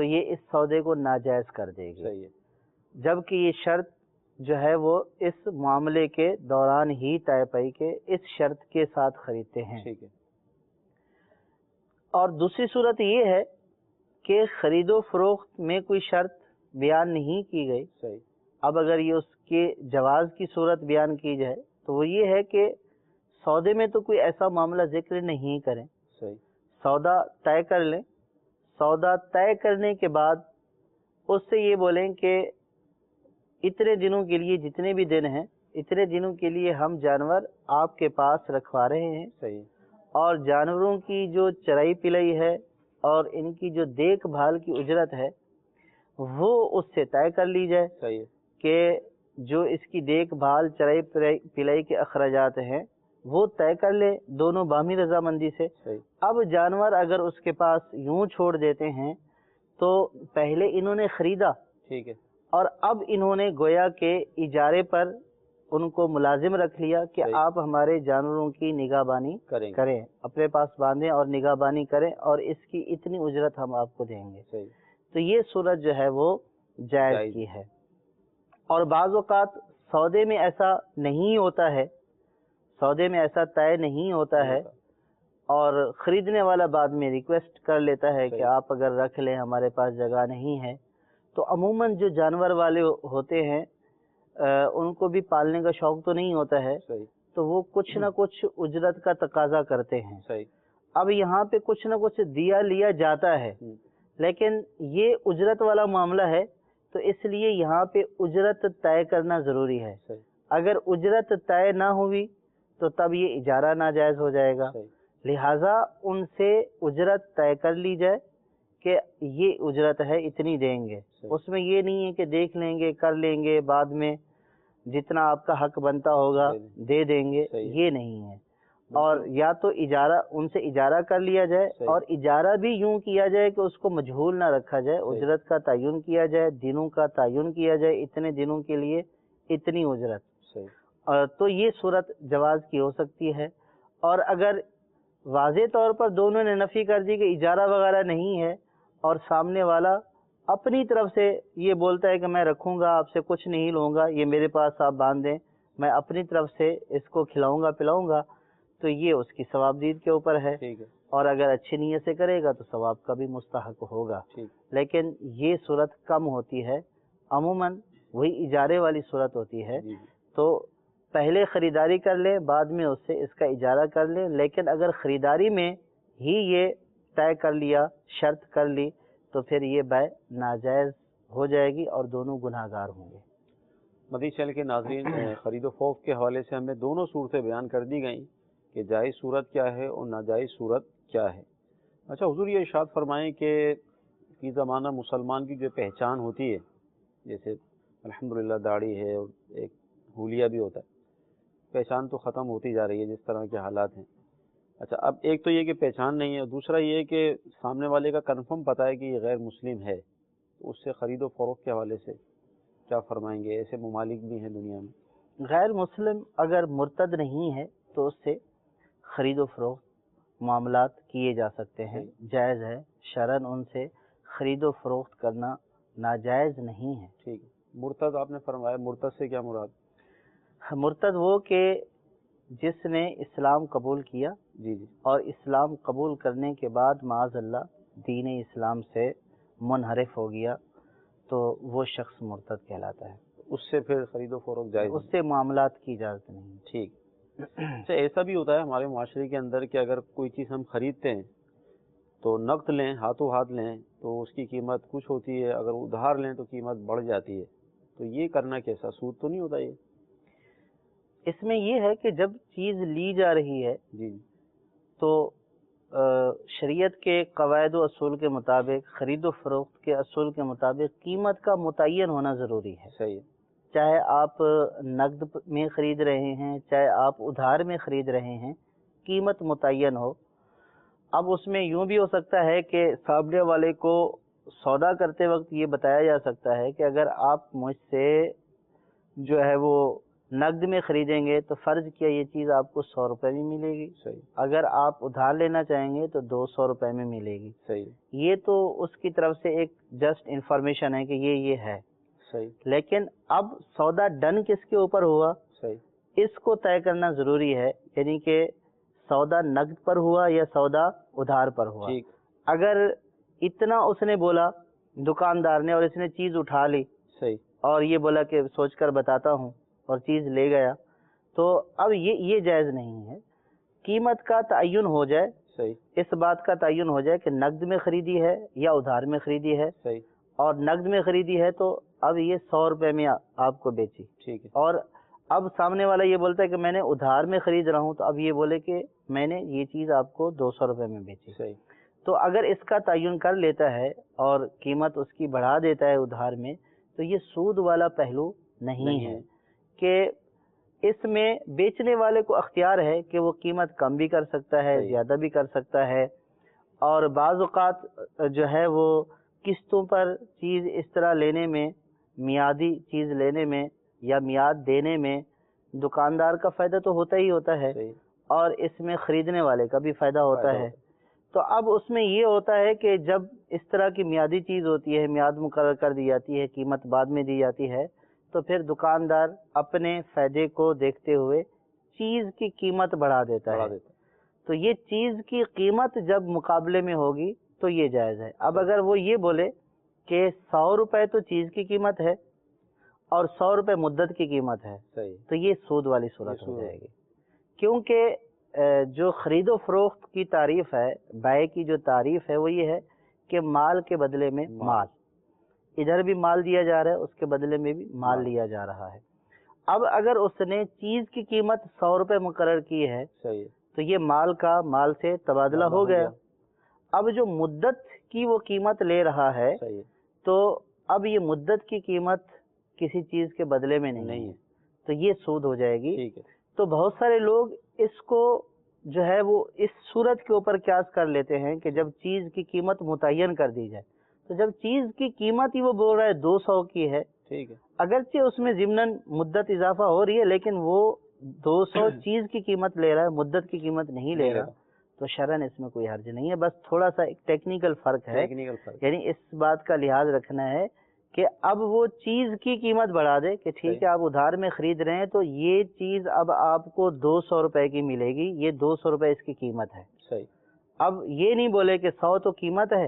تو یہ اس سودے کو ناجائز کر دے گی، صحیح ہے، جبکہ یہ شرط جو ہے وہ اس معاملے کے دوران ہی طے پائی کہ اس شرط کے ساتھ خریدتے ہیں۔ ٹھیک ہے، اور دوسری صورت یہ ہے کہ خرید و فروخت میں کوئی شرط بیان نہیں کی گئی، صحیح، اب اگر یہ اس کے جواز کی صورت بیان کی جائے تو وہ یہ ہے کہ سودے میں تو کوئی ایسا معاملہ ذکر نہیں کریں، صحیح، سودا طے کر لیں، سودا طے کرنے کے بعد اس سے یہ بولیں کہ اتنے دنوں کے لیے، جتنے بھی دن ہیں اتنے دنوں کے لیے ہم جانور آپ کے پاس رکھوا رہے ہیں، صحیح، اور جانوروں کی جو چرائی پلائی ہے اور ان کی جو دیکھ بھال کی اجرت ہے وہ اس سے طے کر لی جائے صحیح ہے، کہ جو اس کی دیکھ بھال چرائی پلائی کے اخراجات ہیں وہ طے کر لے دونوں باہمی رضامندی سے۔ صحیح، اب جانور اگر اس کے پاس یوں چھوڑ دیتے ہیں تو پہلے انہوں نے خریدا ٹھیک ہے، اور اب انہوں نے گویا کہ اجارے پر ان کو ملازم رکھ لیا کہ صحیح، آپ ہمارے جانوروں کی نگہبانی کریں گے، کریں، اپنے پاس باندھیں اور نگہبانی کریں اور اس کی اتنی اجرت ہم آپ کو دیں گے، صحیح، تو یہ صورت جو ہے وہ جائز کی ہے۔ اور بعض اوقات سودے میں ایسا نہیں ہوتا ہے، سودے میں ایسا طے نہیں ہوتا ہے اور خریدنے والا بعد میں ریکویسٹ کر لیتا ہے کہ صحیح، آپ اگر رکھ لیں، ہمارے پاس جگہ نہیں ہے، تو عموماً جو جانور والے ہوتے ہیں ان کو بھی پالنے کا شوق تو نہیں ہوتا ہے، صحیح، تو وہ کچھ نہ کچھ اجرت کا تقاضا کرتے ہیں۔ صحیح، اب یہاں پہ کچھ نہ کچھ دیا لیا جاتا ہے، لیکن یہ اجرت والا معاملہ ہے تو اس لیے یہاں پہ اجرت طے کرنا ضروری ہے۔ صحیح، اگر اجرت طے نہ ہوئی تو تب یہ اجارہ ناجائز ہو جائے گا، صحیح، لہٰذا ان سے اجرت طے کر لی جائے کہ یہ اجرت ہے اتنی دیں گے، صحیح، اس میں یہ نہیں ہے کہ دیکھ لیں گے کر لیں گے بعد میں جتنا آپ کا حق بنتا ہوگا صحیح، دے دیں گے، صحیح، یہ نہیں ہے۔ اور یا تو اجارہ ان سے اجارہ کر لیا جائے، صحیح، اور اجارہ بھی یوں کیا جائے کہ اس کو مجہول نہ رکھا جائے، صحیح، اجرت کا تعین کیا جائے، دنوں کا تعین کیا جائے، اتنے دنوں کے لیے اتنی اجرت، صحیح، تو یہ صورت جواز کی ہو سکتی ہے۔ اور اگر واضح طور پر دونوں نے نفی کر دی کہ اجارہ وغیرہ نہیں ہے اور سامنے والا اپنی طرف سے یہ بولتا ہے کہ میں رکھوں گا، آپ سے کچھ نہیں لوں گا، یہ میرے پاس آپ باندھ دیں، میں اپنی طرف سے اس کو کھلاؤں گا پلاؤں گا، تو یہ اس کی ثوابدید کے اوپر ہے، ٹھیک ہے، اور اگر اچھی نیت سے کرے گا تو ثواب کا بھی مستحق ہوگا۔ ٹھیک، لیکن یہ صورت کم ہوتی ہے، عموماً وہی اجارے والی صورت ہوتی ہے، جی، تو پہلے خریداری کر لیں، بعد میں اس سے اس کا اجارہ کر لیں، لیکن اگر خریداری میں ہی یہ طے کر لیا، شرط کر لی، تو پھر یہ بیع ناجائز ہو جائے گی اور دونوں گناہ گار ہوں گے۔ مدنی چینل کے ناظرین، خرید و فروخت کے حوالے سے ہمیں دونوں صورتیں بیان کر دی گئیں کہ جائز صورت کیا ہے اور ناجائز صورت کیا ہے۔ اچھا حضور، یہ ارشاد فرمائیں کہ فی زمانہ مسلمان کی جو پہچان ہوتی ہے، جیسے الحمدللہ داڑھی ہے اور ایک حولیہ بھی ہوتا ہے، پہچان تو ختم ہوتی جا رہی ہے جس طرح کے حالات ہیں۔ اچھا، اب ایک تو یہ کہ پہچان نہیں ہے، دوسرا یہ کہ سامنے والے کا کنفرم پتہ ہے کہ یہ غیر مسلم ہے، تو اس سے خرید و فروخت کے حوالے سے کیا فرمائیں گے؟ ایسے ممالک بھی ہیں دنیا میں۔ غیر مسلم اگر مرتد نہیں ہے تو اس سے خرید و فروخت معاملات کیے جا سکتے ہیں، جائز ہے، شرعاً ان سے خرید و فروخت کرنا ناجائز نہیں ہے۔ ٹھیک ہے، مرتد آپ نے فرمایا، مرتد سے کیا مراد؟ مرتد وہ کہ جس نے اسلام قبول کیا جی جی، اور اسلام قبول کرنے کے بعد معاذ اللہ دین اسلام سے منحرف ہو گیا تو وہ شخص مرتد کہلاتا ہے، اس سے پھر خرید و فروخت جائز اس سے معاملات کی اجازت نہیں۔ ٹھیک۔ اچھا، ایسا بھی ہوتا ہے ہمارے معاشرے کے اندر کہ اگر کوئی چیز ہم خریدتے ہیں تو نقد لیں، ہاتھوں ہاتھ لیں تو اس کی قیمت کچھ ہوتی ہے، اگر ادھار لیں تو قیمت بڑھ جاتی ہے، تو یہ کرنا کیسا؟ سود تو نہیں ہوتا یہ؟ اس میں یہ ہے کہ جب چیز لی جا رہی ہے جی، تو شریعت کے قواعد و اصول کے مطابق، خرید و فروخت کے اصول کے مطابق قیمت کا متعین ہونا ضروری ہے، صحیح ہے، چاہے آپ نقد میں خرید رہے ہیں چاہے آپ ادھار میں خرید رہے ہیں، قیمت متعین ہو۔ اب اس میں یوں بھی ہو سکتا ہے کہ سامنے والے کو سودا کرتے وقت یہ بتایا جا سکتا ہے کہ اگر آپ مجھ سے جو ہے وہ نقد میں خریدیں گے تو فرض کیا یہ چیز آپ کو 100 روپے میں ملے گی. صحیح. اگر آپ ادھار لینا چاہیں گے تو 200 روپے میں ملے گی. صحیح. یہ تو اس کی طرف سے ایک جسٹ انفارمیشن ہے کہ یہ ہے. صحیح. لیکن اب سودا ڈن کس کے اوپر ہوا صحیح. اس کو طے کرنا ضروری ہے، یعنی کہ سودا نقد پر ہوا یا سودا ادھار پر ہوا. ٹھیک. اگر اتنا اس نے بولا دکاندار نے اور اس نے چیز اٹھا لی صحیح. اور یہ بولا کہ سوچ کر بتاتا ہوں اور چیز لے گیا، تو اب یہ جائز نہیں ہے. قیمت کا تعین ہو جائے، صحیح. اس بات کا تعین ہو جائے کہ نقد میں خریدی ہے یا ادھار میں خریدی ہے. صحیح. اور نقد میں خریدی ہے تو اب یہ 100 روپے میں آپ کو بیچی. ٹھیک ہے. اور اب سامنے والا یہ بولتا ہے کہ میں نے ادھار میں خرید رہا ہوں، تو اب یہ بولے کہ میں نے یہ چیز آپ کو 200 روپے میں بیچی. صحیح. تو اگر اس کا تعین کر لیتا ہے اور قیمت اس کی بڑھا دیتا ہے ادھار میں، تو یہ سود والا پہلو نہیں ہے کہ اس میں بیچنے والے کو اختیار ہے کہ وہ قیمت کم بھی کر سکتا ہے، زیادہ بھی کر سکتا ہے. اور بعض اوقات جو ہے وہ قسطوں پر چیز اس طرح لینے میں، میعادی چیز لینے میں یا میعاد دینے میں دکاندار کا فائدہ تو ہوتا ہی ہوتا ہے اور اس میں خریدنے والے کا بھی فائدہ ہوتا ہے. تو اب اس میں یہ ہوتا ہے کہ جب اس طرح کی میعادی چیز ہوتی ہے، میعاد مقرر کر دی جاتی ہے، قیمت بعد میں دی جاتی ہے، تو پھر دکاندار اپنے فائدے کو دیکھتے ہوئے چیز کی قیمت بڑھا دیتا ہے. تو یہ چیز کی قیمت جب مقابلے میں ہوگی تو یہ جائز ہے. اب اگر وہ یہ بولے کہ 100 روپے تو چیز کی قیمت ہے اور 100 روپے مدت کی قیمت ہے، تو یہ سود والی صورت ہو جائے گی. کیونکہ جو خرید و فروخت کی تعریف ہے، بائع کی جو تعریف ہے وہ یہ ہے کہ مال کے بدلے میں مال، ادھر بھی مال دیا جا رہا ہے، اس کے بدلے میں بھی مال لیا جا رہا ہے. اب اگر اس نے چیز کی قیمت 100 روپے مقرر کی ہے تو یہ مال کا مال سے تبادلہ ہو گیا. اب جو مدت کی وہ قیمت لے رہا ہے تو اب یہ مدت کی قیمت کسی چیز کے بدلے میں نہیں ہے، تو یہ سود ہو جائے گی. تو بہت سارے لوگ اس کو جو ہے وہ اس صورت کے اوپر قیاس کر لیتے ہیں کہ جب چیز کی قیمت متعین کر دی جائے، تو جب چیز کی قیمت ہی وہ بول رہا ہے 200 کی ہے، اگرچہ اس میں ضمناً مدت اضافہ ہو رہی ہے لیکن وہ 200 چیز کی قیمت لے رہا ہے، مدت کی قیمت نہیں لے رہا، تو شرعاً اس میں کوئی حرج نہیں ہے. بس تھوڑا سا ایک ٹیکنیکل فرق ہے، یعنی اس بات کا لحاظ رکھنا ہے کہ اب وہ چیز کی قیمت بڑھا دے کہ ٹھیک ہے آپ ادھار میں خرید رہے ہیں تو یہ چیز اب آپ کو 200 روپے کی ملے گی، یہ 200 روپے اس کی قیمت ہے. اب یہ نہیں بولے کہ 100 تو قیمت ہے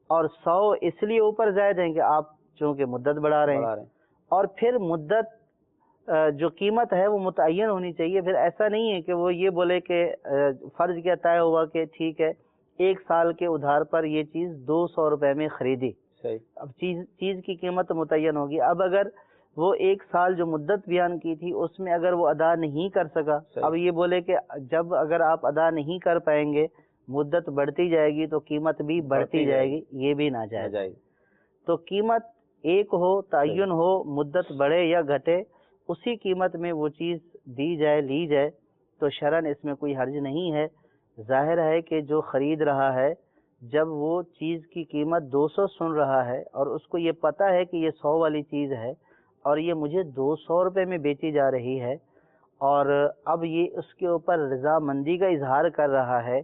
اور 100 اس لیے اوپر زائد ہیں کہ آپ چونکہ مدت بڑھا رہے ہیں، اور پھر مدت جو قیمت ہے وہ متعین ہونی چاہیے. پھر ایسا نہیں ہے کہ وہ یہ بولے کہ فرض کیا طے ہوا کہ ٹھیک ہے 1 سال کے ادھار پر یہ چیز 200 روپے میں خریدی، اب چیز کی قیمت متعین ہوگی. اب اگر وہ 1 سال جو مدت بیان کی تھی اس میں اگر وہ ادا نہیں کر سکا، اب یہ بولے کہ جب اگر آپ ادا نہیں کر پائیں گے مدت بڑھتی جائے گی تو قیمت بھی بڑھتی جائے گی، یہ بھی ناجائز. تو قیمت ایک ہو، تعین ہو، مدت بڑھے یا گھٹے، اسی قیمت میں وہ چیز دی جائے، لی جائے، تو شرعاً اس میں کوئی حرج نہیں ہے. ظاہر ہے کہ جو خرید رہا ہے جب وہ چیز کی قیمت 200 سن رہا ہے اور اس کو یہ پتا ہے کہ یہ 100 والی چیز ہے اور یہ مجھے 200 روپے میں بیچی جا رہی ہے، اور اب یہ اس کے اوپر رضامندی کا اظہار کر رہا ہے،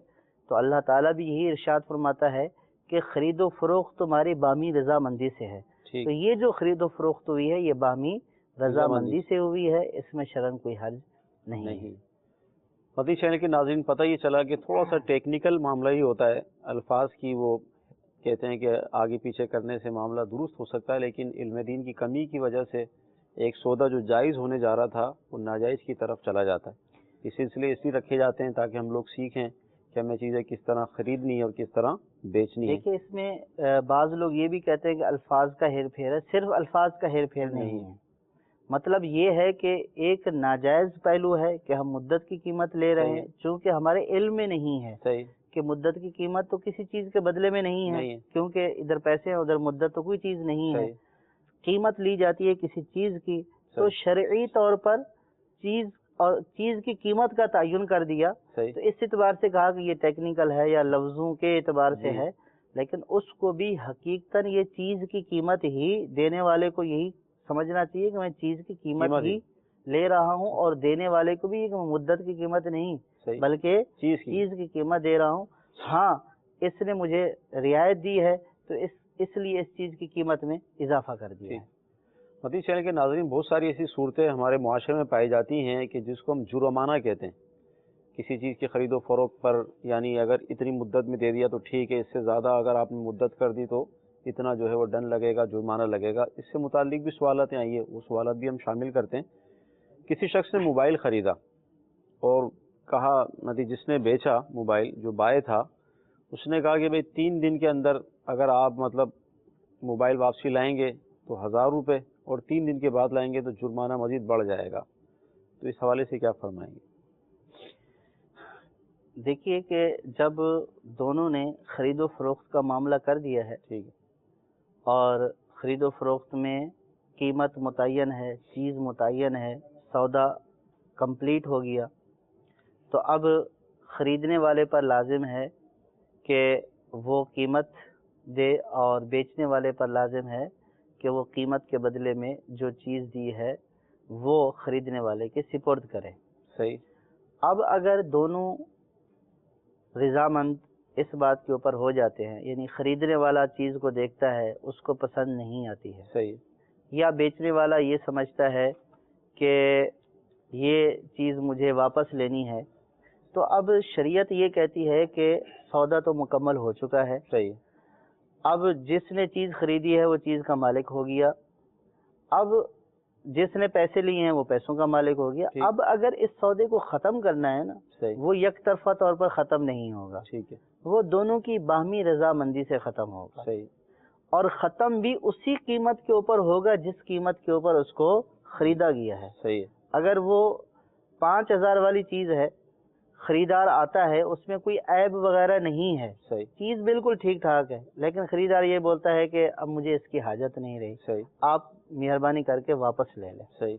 تو اللہ تعالیٰ بھی یہی ارشاد فرماتا ہے کہ خرید و فروخت تمہاری باہمی رضامندی سے ہے. تو یہ جو خرید و فروخت ہوئی ہے یہ باہمی رضامندی سے ہوئی ہے، اس میں شرعاً کوئی حرج نہیں. مدنی چینل کے ناظرین، پتہ یہ چلا کہ تھوڑا سا ٹیکنیکل معاملہ ہی ہوتا ہے، الفاظ کی وہ کہتے ہیں کہ آگے پیچھے کرنے سے معاملہ درست ہو سکتا ہے، لیکن علم دین کی کمی کی وجہ سے ایک سودا جو جائز ہونے جا رہا تھا وہ ناجائز کی طرف چلا جاتا ہے. اس سلسلے اس لیے رکھے جاتے ہیں تاکہ ہم لوگ سیکھیں کہ ہمیں چیزیں کس طرح خریدنی ہے اور کس طرح بیچنی ہے. دیکھیں اس میں بعض لوگ یہ بھی کہتے ہیں کہ الفاظ کا ہیر پھیر ہے، صرف الفاظ کا ہیر پھیر نہیں ہے. مطلب یہ ہے کہ ایک ناجائز پہلو ہے کہ ہم مدت کی قیمت لے رہے ہیں چونکہ ہمارے علم میں نہیں ہے کہ مدت کی قیمت تو کسی چیز کے بدلے میں نہیں ہے، کیونکہ ادھر پیسے ہیں ادھر مدت تو کوئی چیز نہیں ہے. قیمت لی جاتی ہے کسی چیز کی تو شرعی طور پر چیز اور چیز کی قیمت کا تعین کر دیا، تو اس اعتبار سے کہا کہ یہ ٹیکنیکل ہے یا لفظوں کے اعتبار سے ہے، لیکن اس کو بھی حقیقتاً یہ چیز کی قیمت ہی دینے والے کو یہی سمجھنا چاہیے کہ میں چیز کی قیمت ہی لے رہا ہوں اور دینے والے کو بھی ایک مدت کی قیمت نہیں صحیح، بلکہ چیز چیز کی قیمت دے رہا ہوں. ہاں اس نے مجھے رعایت دی ہے تو اس لیے اس چیز کی قیمت میں اضافہ کر دیا ہے. مدنی چینل کے ناظرین، بہت ساری ایسی صورتیں ہمارے معاشرے میں پائی جاتی ہیں کہ جس کو ہم جرمانہ کہتے ہیں. کسی چیز کی خرید و فروخت پر، یعنی اگر اتنی مدت میں دے دیا تو ٹھیک ہے، اس سے زیادہ اگر آپ نے مدت کر دی تو اتنا جو ہے وہ ڈن لگے گا، جرمانہ لگے گا. اس سے متعلق بھی سوالات آئی ہیں، وہ سوالات بھی ہم شامل کرتے ہیں. کسی شخص نے موبائل خریدا اور کہا، مطلب جس نے بیچا موبائل، جو بائے تھا، اس نے کہا کہ بھئی 3 دن کے اندر اگر آپ مطلب موبائل واپسی لائیں گے تو 1000 روپے، اور 3 دن کے بعد لائیں گے تو جرمانہ مزید بڑھ جائے گا. تو اس حوالے سے کیا فرمائیں گے؟ دیکھیے کہ جب دونوں نے خرید و فروخت کا معاملہ کر دیا ہے، ٹھیک ہے، اور خرید و فروخت میں قیمت متعین ہے، چیز متعین ہے، سودا کمپلیٹ ہو گیا، تو اب خریدنے والے پر لازم ہے کہ وہ قیمت دے اور بیچنے والے پر لازم ہے کہ وہ قیمت کے بدلے میں جو چیز دی ہے وہ خریدنے والے کے سپرد کرے. صحیح، اب اگر دونوں رضامند اس بات کے اوپر ہو جاتے ہیں، یعنی خریدنے والا چیز کو دیکھتا ہے، اس کو پسند نہیں آتی ہے، صحیح، یا بیچنے والا یہ سمجھتا ہے کہ یہ چیز مجھے واپس لینی ہے، تو اب شریعت یہ کہتی ہے کہ سودا تو مکمل ہو چکا ہے. صحیح، اب جس نے چیز خریدی ہے وہ چیز کا مالک ہو گیا، اب جس نے پیسے لیے ہیں وہ پیسوں کا مالک ہو گیا. ٹھیک. اب اگر اس سودے کو ختم کرنا ہے نا، صحیح، وہ یک طرفہ طور پر ختم نہیں ہوگا، ٹھیک ہے، وہ دونوں کی باہمی رضامندی سے ختم ہوگا، صحیح، اور ختم بھی اسی قیمت کے اوپر ہوگا جس قیمت کے اوپر اس کو خریدا گیا ہے. صحیح، اگر وہ 5000 والی چیز ہے، خریدار آتا ہے، اس میں کوئی عیب وغیرہ نہیں ہے، صحیح، چیز بالکل ٹھیک ٹھاک ہے، لیکن خریدار یہ بولتا ہے کہ اب مجھے اس کی حاجت نہیں رہی، صحیح، آپ مہربانی کر کے واپس لے لیں. صحیح،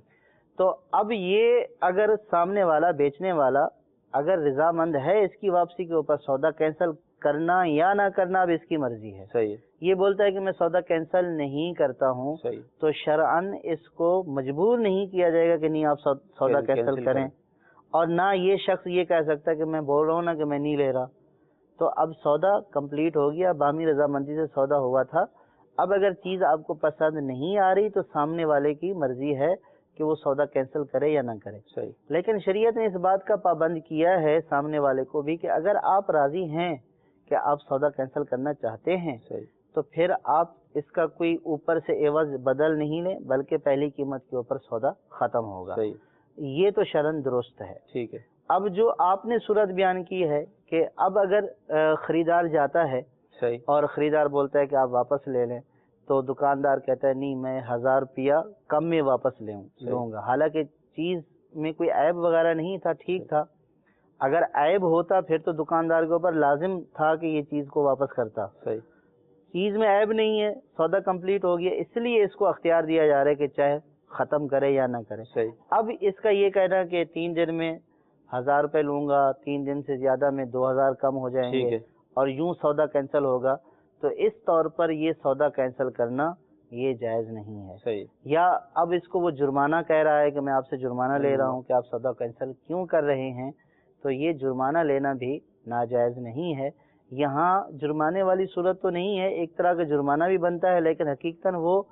تو اب یہ اگر سامنے والا بیچنے والا اگر رضامند ہے اس کی واپسی کے اوپر، سودا کینسل کرنا یا نہ کرنا اب اس کی مرضی ہے. صحیح، یہ بولتا ہے کہ میں سودا کینسل نہیں کرتا ہوں، صحیح، تو شرعاً اس کو مجبور نہیں کیا جائے گا کہ نہیں آپ سودا کینسل کریں، اور نہ یہ شخص یہ کہہ سکتا کہ میں بول رہا ہوں نا کہ میں نہیں لے رہا. تو اب سودا کمپلیٹ ہو گیا، باہمی رضامندی سے سودا ہوا تھا. اب اگر چیز آپ کو پسند نہیں آ رہی تو سامنے والے کی مرضی ہے کہ وہ سودا کینسل کرے یا نہ کرے. صحیح، لیکن شریعت نے اس بات کا پابند کیا ہے سامنے والے کو بھی کہ اگر آپ راضی ہیں کہ آپ سودا کینسل کرنا چاہتے ہیں، صحیح، تو پھر آپ اس کا کوئی اوپر سے عوض بدل نہیں لیں، بلکہ پہلی قیمت کے اوپر سودا ختم ہوگا. صحیح، یہ تو شرعاً درست ہے. ٹھیک ہے، اب جو آپ نے صورت بیان کی ہے کہ اب اگر خریدار جاتا ہے صحیح، اور خریدار بولتا ہے کہ آپ واپس لے لیں، تو دکاندار کہتا ہے نہیں میں 1000 روپیہ کم میں واپس لوں گا، حالانکہ چیز میں کوئی عیب وغیرہ نہیں تھا، ٹھیک تھا. اگر عیب ہوتا پھر تو دکاندار کے اوپر لازم تھا کہ یہ چیز کو واپس کرتا. صحیح، چیز میں عیب نہیں ہے، سودا کمپلیٹ ہو گیا، اس لیے اس کو اختیار دیا جا رہا ہے کہ چاہے ختم کرے یا نہ کرے. صحیح، اب اس کا یہ کہنا کہ 3 دن میں 1000 روپے لوں گا، 3 دن سے زیادہ میں 2000 کم ہو جائیں ٹھیک گے ہے، اور یوں سودا کینسل ہوگا، تو اس طور پر یہ سودا کینسل کرنا یہ جائز نہیں ہے. صحیح، یا اب اس کو وہ جرمانہ کہہ رہا ہے کہ میں آپ سے جرمانہ لے رہا ہوں کہ آپ سودا کینسل کیوں کر رہے ہیں، تو یہ جرمانہ لینا بھی ناجائز نہیں ہے. یہاں جرمانے والی صورت تو نہیں ہے، ایک طرح کا جرمانہ بھی بنتا ہے، لیکن حقیقتاً وہ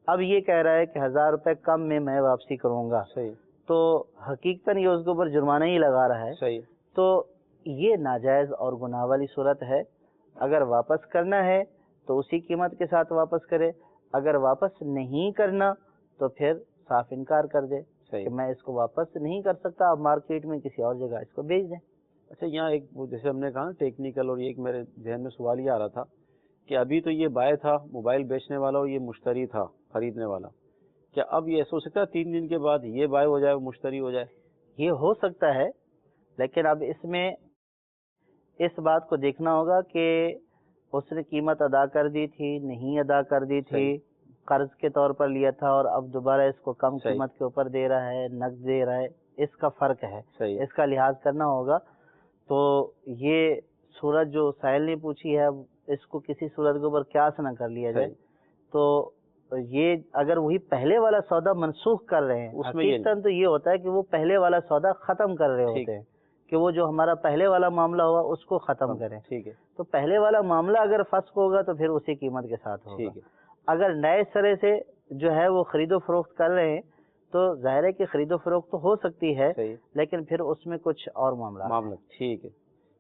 اب یہ کہہ رہا ہے کہ 1000 روپے کم میں واپسی کروں گا، صحیح، تو حقیقتاً یہ اس کے اوپر جرمانہ ہی لگا رہا ہے. صحیح، تو یہ ناجائز اور گناہ والی صورت ہے. اگر واپس کرنا ہے تو اسی قیمت کے ساتھ واپس کرے، اگر واپس نہیں کرنا تو پھر صاف انکار کر دے صحیح. کہ میں اس کو واپس نہیں کر سکتا، آپ مارکیٹ میں کسی اور جگہ اس کو بیچ دیں. اچھا، یہاں ایک جیسے ہم نے کہا نا ٹیکنیکل، اور یہ ایک میرے ذہن میں سوال یہ آ رہا تھا کہ ابھی تو یہ بائے تھا موبائل بیچنے والا اور یہ مشتری تھا خریدنے والا، کیا اب یہ ایسا ہو سکتا ہے 3 دن کے بعد یہ بائے ہو جائے مشتری ہو جائے؟ یہ ہو سکتا ہے، لیکن اب اس میں اس بات کو دیکھنا ہوگا کہ اس نے قیمت ادا کر دی تھی، نہیں ادا کر دی تھی، قرض کے طور پر لیا تھا اور اب دوبارہ اس کو کم قیمت کے اوپر دے رہا ہے، نقد دے رہا ہے، اس کا فرق ہے. اس کا لحاظ کرنا ہوگا. تو یہ صورت جو سائل نے پوچھی ہے، اب اس کو کسی صورت کے اوپر قیاس نہ کر لیا جائے. تو یہ اگر وہی پہلے والا سودا منسوخ کر رہے ہیں، اس میں یہ حقیقتاً تو یہ ہوتا ہے کہ وہ پہلے والا سودا ختم کر رہے ہوتے ہیں کہ وہ جو ہمارا پہلے والا معاملہ ہوا اس کو ختم کریں. ٹھیک ہے. تو پہلے والا معاملہ اگر فسخ ہوگا تو پھر اسی قیمت کے ساتھ ہوگا. ٹھیک ہے. اگر نئے سرے سے جو ہے وہ خرید و فروخت کر رہے ہیں تو ظاہر ہے کہ خرید و فروخت تو ہو سکتی ہے، صحیح. لیکن پھر اس میں کچھ اور معاملہ. ٹھیک ہے.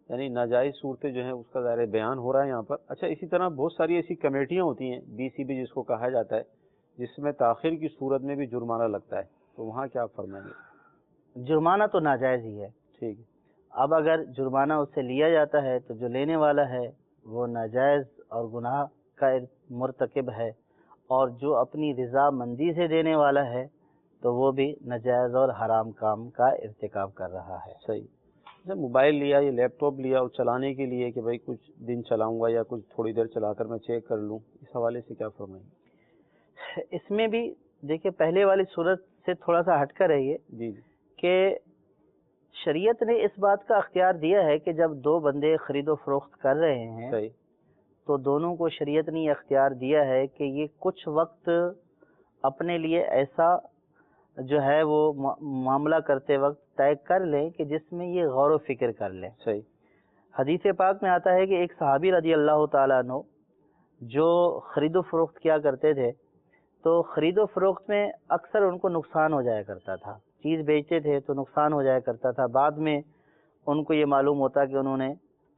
یعنی ناجائز صورتیں جو ہیں اس کا ظاہر بیان ہو رہا ہے یہاں پر. اچھا، اسی طرح بہت ساری ایسی کمیٹیاں ہوتی ہیں BCB جس کو کہا جاتا ہے، جس میں تاخیر کی صورت میں بھی جرمانہ لگتا ہے، تو وہاں کیا آپ فرمائیں گے؟ جرمانہ تو ناجائز ہی ہے. ٹھیک ہے. اب اگر جرمانہ اس سے لیا جاتا ہے تو جو لینے والا ہے وہ ناجائز اور گناہ کا مرتکب ہے، اور جو اپنی رضا مندی سے دینے والا ہے تو وہ بھی ناجائز اور حرام کام کا ارتکاب کر رہا ہے. صحیح. جب موبائل لیا یا لیپ ٹاپ لیا اور چلانے کے لیے کہ بھائی کچھ دن چلاؤں گا یا کچھ تھوڑی دیر چلا کر میں چیک کر لوں، اس حوالے سے کیا فرمائیں گے؟ اس میں بھی دیکھیں پہلے والی صورت سے تھوڑا سا ہٹ کر ہے یہ جی کہ شریعت نے اس بات کا اختیار دیا ہے کہ جب دو بندے خرید و فروخت کر رہے ہیں صحیح. تو دونوں کو شریعت نے یہ اختیار دیا ہے کہ یہ کچھ وقت اپنے لیے ایسا جو ہے وہ معاملہ کرتے وقت طے کر لیں کہ جس میں یہ غور و فکر کر لیں. صحیح. حدیث پاک میں آتا ہے کہ ایک صحابی رضی اللہ تعالیٰ عنہ جو خرید و فروخت کیا کرتے تھے تو خرید و فروخت میں اکثر ان کو نقصان ہو جایا کرتا تھا. چیز بیچتے تھے تو نقصان ہو جایا کرتا تھا. بعد میں ان کو یہ معلوم ہوتا کہ انہوں نے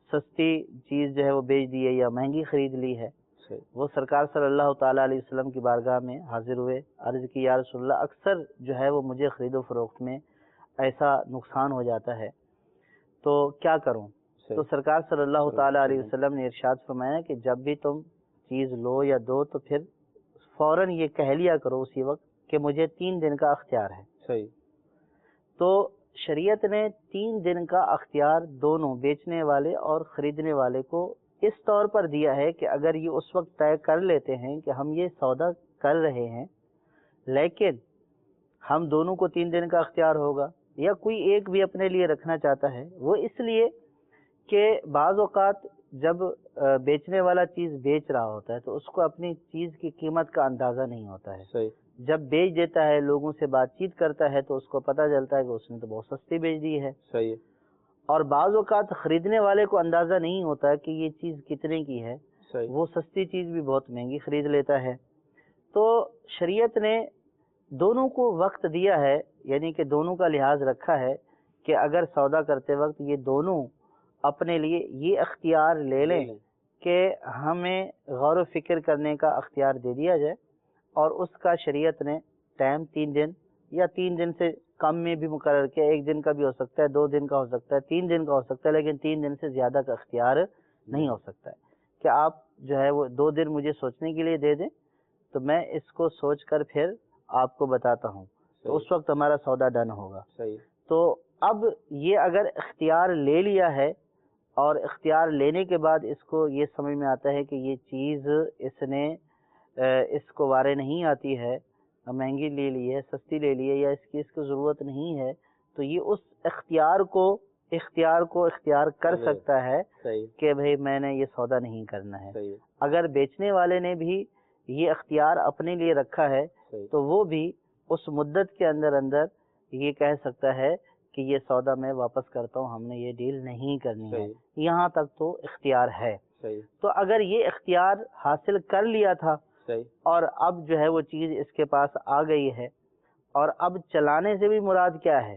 سستی چیز جو ہے وہ بیچ دی ہے یا مہنگی خرید لی ہے. وہ سرکار صلی اللہ تعالیٰ علیہ وسلم کی بارگاہ میں حاضر ہوئے، عرض کی یا رسول اللہ اکثر جو ہے وہ مجھے خرید و فروخت میں ایسا نقصان ہو جاتا ہے تو کیا کروں؟ تو سرکار صلی اللہ تعالیٰ علیہ وسلم نے ارشاد فرمایا کہ جب بھی تم چیز لو یا دو تو پھر فوراً یہ کہہ لیا کرو اسی وقت کہ مجھے 3 دن کا اختیار ہے. صحیح. تو شریعت نے 3 دن کا اختیار دونوں بیچنے والے اور خریدنے والے کو اس طور پر دیا ہے کہ اگر یہ اس وقت طے کر لیتے ہیں کہ ہم یہ سودا کر رہے ہیں لیکن ہم دونوں کو 3 دن کا اختیار ہوگا، یا کوئی ایک بھی اپنے لیے رکھنا چاہتا ہے، وہ اس لیے کہ بعض اوقات جب بیچنے والا چیز بیچ رہا ہوتا ہے تو اس کو اپنی چیز کی قیمت کا اندازہ نہیں ہوتا ہے. صحیح. جب بیچ دیتا ہے لوگوں سے بات چیت کرتا ہے تو اس کو پتہ چلتا ہے کہ اس نے تو بہت سستی بیچ دی ہے. صحیح. اور بعض اوقات خریدنے والے کو اندازہ نہیں ہوتا کہ یہ چیز کتنے کی ہے. صحیح. وہ سستی چیز بھی بہت مہنگی خرید لیتا ہے. تو شریعت نے دونوں کو وقت دیا ہے، یعنی کہ دونوں کا لحاظ رکھا ہے کہ اگر سودا کرتے وقت یہ دونوں اپنے لیے یہ اختیار لے لیں کہ ہمیں غور و فکر کرنے کا اختیار دے دیا جائے، اور اس کا شریعت نے ٹائم 3 دن یا 3 دن سے کم میں بھی مقرر کیا. 1 دن کا بھی ہو سکتا ہے، 2 دن کا ہو سکتا ہے، 3 دن کا ہو سکتا ہے، لیکن 3 دن سے زیادہ کا اختیار نہیں ہو سکتا ہے کہ آپ جو ہے وہ 2 دن مجھے سوچنے کے لیے دے دیں تو میں اس کو سوچ کر پھر آپ کو بتاتا ہوں، تو اس وقت ہمارا سودا ڈن ہوگا. صحیح. تو اب یہ اگر اختیار لے لیا ہے اور اختیار لینے کے بعد اس کو یہ سمجھ میں آتا ہے کہ یہ چیز اس کو وارے نہیں آتی ہے، مہنگی لے لی ہے، سستی لے لی ہے، یا اس کی ضرورت نہیں ہے، تو یہ اس اختیار کو اختیار کر سکتا ہے کہ بھئی میں نے یہ سودا نہیں کرنا ہے. اگر بیچنے والے نے بھی یہ اختیار اپنے لیے رکھا ہے تو وہ بھی اس مدت کے اندر یہ کہہ سکتا ہے کہ یہ سودا میں واپس کرتا ہوں، ہم نے یہ ڈیل نہیں کرنی ہے. یہاں تک تو اختیار ہے. تو اگر یہ اختیار حاصل کر لیا تھا اور اب جو ہے وہ چیز اس کے پاس آ گئی ہے، اور اب چلانے سے بھی مراد کیا ہے؟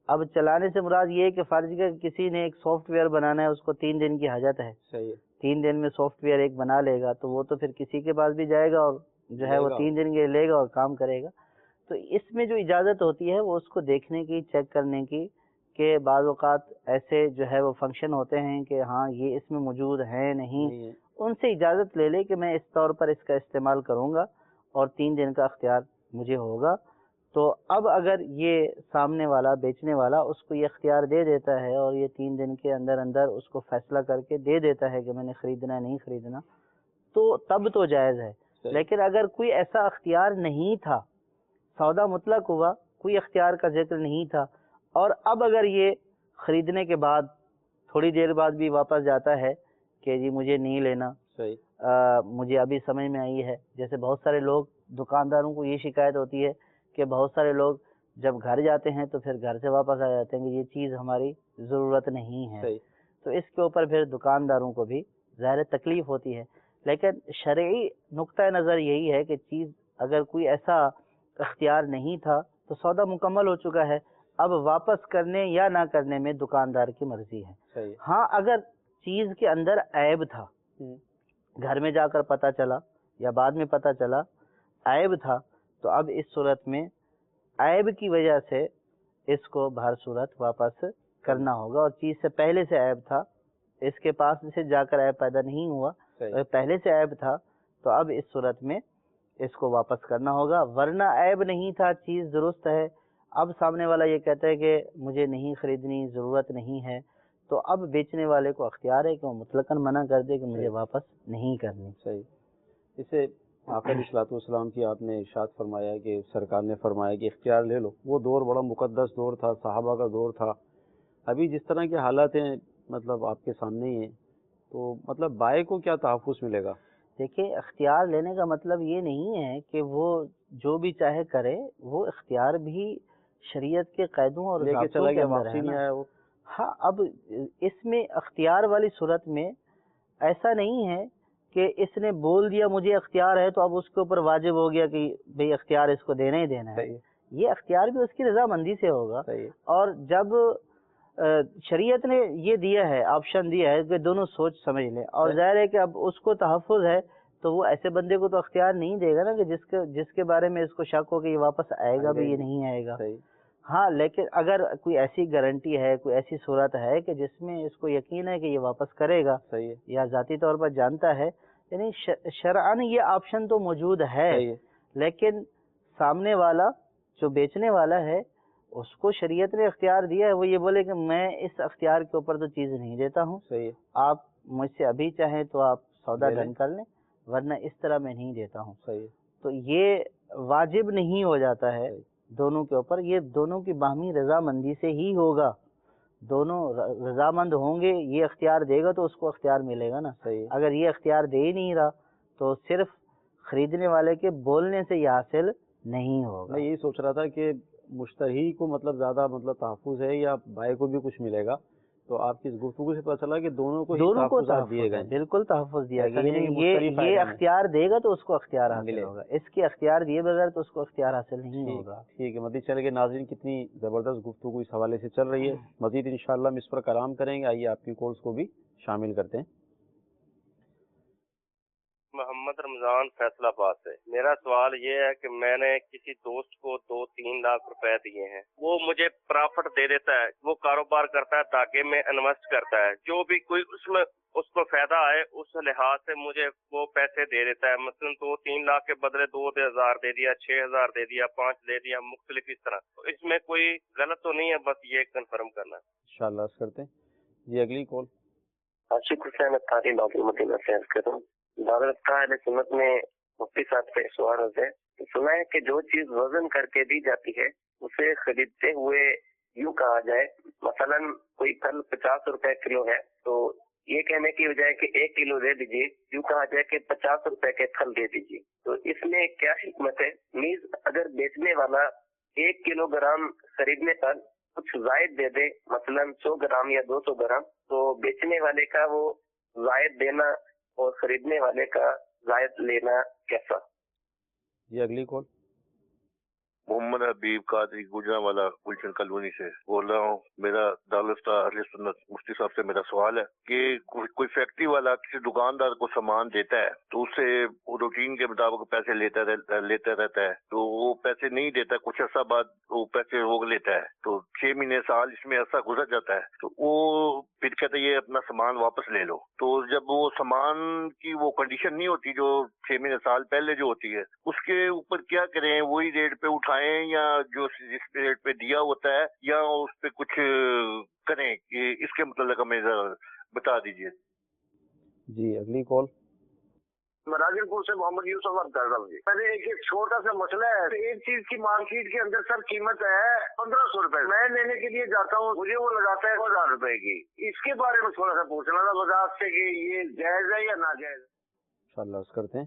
اب چلانے سے مراد یہ ہے کہ فرض کر کسی نے ایک سافٹ ویئر بنانا ہے، اس کو 3 دن کی حاجت ہے. 3 دن میں سافٹ ویئر ایک بنا لے گا تو وہ تو پھر کسی کے پاس بھی جائے گا اور جو ہے وہ 3 دن کے لے گا اور کام کرے گا. تو اس میں جو اجازت ہوتی ہے وہ اس کو دیکھنے کی، چیک کرنے کی، کہ بعض اوقات ایسے جو ہے وہ فنکشن ہوتے ہیں کہ ہاں یہ اس میں موجود ہے نہیں، ان سے اجازت لے لے کہ میں اس طور پر اس کا استعمال کروں گا اور 3 دن کا اختیار مجھے ہوگا. تو اب اگر یہ سامنے والا بیچنے والا اس کو یہ اختیار دے دیتا ہے اور یہ 3 دن کے اندر اس کو فیصلہ کر کے دے دیتا ہے کہ میں نے خریدنا ہے نہیں خریدنا، تو تب تو جائز ہے. لیکن اگر کوئی ایسا اختیار نہیں تھا، سودا مطلق ہوا، کوئی اختیار کا ذکر نہیں تھا، اور اب اگر یہ خریدنے کے بعد تھوڑی دیر بعد بھی واپس جاتا ہے کہ جی مجھے نہیں لینا، مجھے ابھی سمجھ میں آئی ہے، جیسے بہت سارے لوگ دکانداروں کو یہ شکایت ہوتی ہے کہ بہت سارے لوگ جب گھر جاتے ہیں تو پھر گھر سے واپس آ جاتے ہیں کہ یہ چیز ہماری ضرورت نہیں ہے. تو اس کے اوپر پھر دکانداروں کو بھی ظاہر تکلیف ہوتی ہے. لیکن شرعی نقطۂ نظر یہی ہے کہ چیز اگر کوئی ایسا اختیار نہیں تھا تو سودا مکمل ہو چکا ہے، اب واپس کرنے یا نہ کرنے میں دکاندار کی مرضی ہے. ہاں اگر چیز کے اندر عیب تھا، گھر میں جا کر پتہ چلا یا بعد میں پتہ چلا عیب تھا، تو اب اس صورت میں عیب کی وجہ سے اس کو بہر صورت واپس کرنا ہوگا. اور چیز سے پہلے سے عیب تھا، اس کے پاس سے جا کر عیب پیدا نہیں ہوا، پہلے سے عیب تھا، تو اب اس صورت میں اس کو واپس کرنا ہوگا. ورنہ عیب نہیں تھا، چیز درست ہے، اب سامنے والا یہ کہتا ہے کہ مجھے نہیں خریدنی، ضرورت نہیں ہے، تو اب بیچنے والے کو اختیار ہے کہ وہ مطلقاً منع کر دے کہ مجھے واپس نہیں کرنی. صحیح. اسے آقا علیہ الصلوۃ والسلام کی آپ نے ارشاد فرمایا کہ سرکار نے فرمایا کہ اختیار لے لو. وہ دور بڑا مقدس دور تھا، صحابہ کا دور تھا. ابھی جس طرح کے حالات ہیں مطلب آپ کے سامنے ہی ہیں، تو مطلب بائع کو کیا تحفظ ملے گا؟ دیکھیے اختیار لینے کا مطلب یہ نہیں ہے کہ وہ جو بھی چاہے کرے، وہ اختیار بھی شریعت کے قیدوں اور ضابطوں کے اندر ہے نا. ہاں اب اس میں اختیار والی صورت میں ایسا نہیں ہے کہ اس نے بول دیا مجھے اختیار ہے تو اب اس کے اوپر واجب ہو گیا کہ بھئی اختیار اس کو دینا ہی دینا ہے. یہ اختیار بھی اس کی رضامندی سے ہوگا. اور جب شریعت نے یہ دیا ہے، آپشن دیا ہے کہ دونوں سوچ سمجھ لیں، اور ظاہر ہے کہ اب اس کو تحفظ ہے تو وہ ایسے بندے کو تو اختیار نہیں دے گا نا کہ جس کے بارے میں اس کو شک ہو کہ یہ واپس آئے گا بھی یہ نہیں آئے گا. ہاں لیکن اگر کوئی ایسی گارنٹی ہے، کوئی ایسی صورت ہے کہ جس میں اس کو یقین ہے کہ یہ واپس کرے گا یا ذاتی طور پر جانتا ہے، یعنی شرعاً یہ آپشن تو موجود ہے، لیکن سامنے والا جو بیچنے والا ہے اس کو شریعت نے اختیار دیا ہے، وہ یہ بولے کہ میں اس اختیار کے اوپر تو چیز نہیں دیتا ہوں، آپ مجھ سے ابھی چاہیں تو آپ سودا ڈن کر لیں، ورنہ اس طرح میں نہیں دیتا ہوں. تو یہ واجب نہیں ہو جاتا ہے دونوں کے اوپر، یہ دونوں کی باہمی رضامندی سے ہی ہوگا. دونوں رضامند ہوں گے، یہ اختیار دے گا تو اس کو اختیار ملے گا نا. اگر یہ اختیار دے ہی نہیں رہا تو صرف خریدنے والے کے بولنے سے یہ حاصل نہیں ہوگا. میں یہی سوچ رہا تھا کہ مشتری کو مطلب زیادہ مطلب تحفظ ہے یا بائع کو بھی کچھ ملے گا، تو آپ کی اس گفتگو سے پتہ چلا کہ دونوں کو تحفظ دیے گئے. بالکل تحفظ دیا گیا، یہ اختیار دے گا تو اس کو اختیار حاصل ہوگا، اس کے اختیار دیے بغیر تو اس کو اختیار حاصل نہیں ہوگا. ٹھیک ہے. مزید چلے گئے ناظرین، کتنی زبردست گفتگو اس حوالے سے چل رہی ہے. مزید انشاءاللہ ہم اس پر کلام کریں گے. آئیے آپ کی کالز کو بھی شامل کرتے ہیں. محمد رمضان فیصل آباد سے. میرا سوال یہ ہے کہ میں نے کسی دوست کو 2-3 لاکھ روپے دیے ہیں، وہ مجھے پرافٹ دے دیتا ہے، وہ کاروبار کرتا ہے تاکہ میں انویسٹ کرتا ہے، جو بھی کوئی اس میں اس کو فائدہ آئے اس لحاظ سے مجھے وہ پیسے دے دیتا ہے. مثلاً 2-3 لاکھ کے بدلے 2,000 دے دیا، 6,000 دے دیا، 5 دے دیا، مختلف اس طرح. تو اس میں کوئی غلط تو نہیں ہے؟ بس یہ کنفرم کرنا ہے. انشاءاللہ عرض کرتے ہیں. جی اگلی کال. عاشق حسین اطاری لاہور مدینہ سے عرض کروں. دارالفتہ اہل سنت میں مفتی صاحب سے سوال ہوتے ہیں، سنا ہے کہ جو چیز وزن کر کے دی جاتی ہے اسے خریدتے ہوئے یوں کہا جائے، مثلاً کوئی پھل 50 روپے کلو ہے تو یہ کہنے کی بجائے کہ 1 کلو دے دیجیے، یوں کہا جائے کہ 50 روپے کے پھل دے دیجیے. تو اس میں کیا حکمت ہے؟ نیز اگر بیچنے والا 1 کلو گرام خریدنے پر کچھ زائد دے دے، مثلاً 100 گرام یا 200 گرام، تو بیچنے والے کا وہ زائد دینا اور خریدنے والے کا زائد لینا کیسا؟ جی اگلی کال. محمد حبیب قادری گجرانوالہ گلشن کالونی سے بول رہا ہوں. میرا دارالفتہ اہل سنت مفتی صاحب سے میرا سوال ہے کہ کوئی فیکٹری والا کسی دکاندار کو سامان دیتا ہے تو اس سے روٹین کے مطابق پیسے لیتا رہتا ہے، تو وہ پیسے نہیں دیتا، کچھ عرصہ بعد وہ پیسے روک لیتا ہے، تو 6 مہینے سال اس میں عرصہ گزر جاتا ہے، تو وہ پھر کہتے ہیں یہ اپنا سامان واپس لے لو. تو جب وہ سامان کی وہ کنڈیشن نہیں ہوتی جو 6 مہینے سال پہلے جو ہوتی ہے، اس کے اوپر کیا کریں؟ وہی ریٹ پہ اٹھائیں یا جو جس ریٹ پہ دیا ہوتا ہے، یا اس پہ کچھ کریں؟ کہ اس کے متعلق ہمیں بتا دیجیے. جی اگلی کال. راجن پور سے محمد یوسف عرض کر رہا ہوں. پہلے ایک چھوٹا سا مسئلہ ہے، ایک چیز کی مارکیٹ کے اندر سر قیمت ہے 1500 روپے، میں لینے کے لیے جاتا ہوں مجھے وہ لگاتا ہے 1000 روپے کی. اس کے بارے میں تھوڑا سا پوچھنا تھا وضاحت سے کہ یہ جائز ہے یا ناجائز؟ انشاءاللہ عرض کرتے ہیں.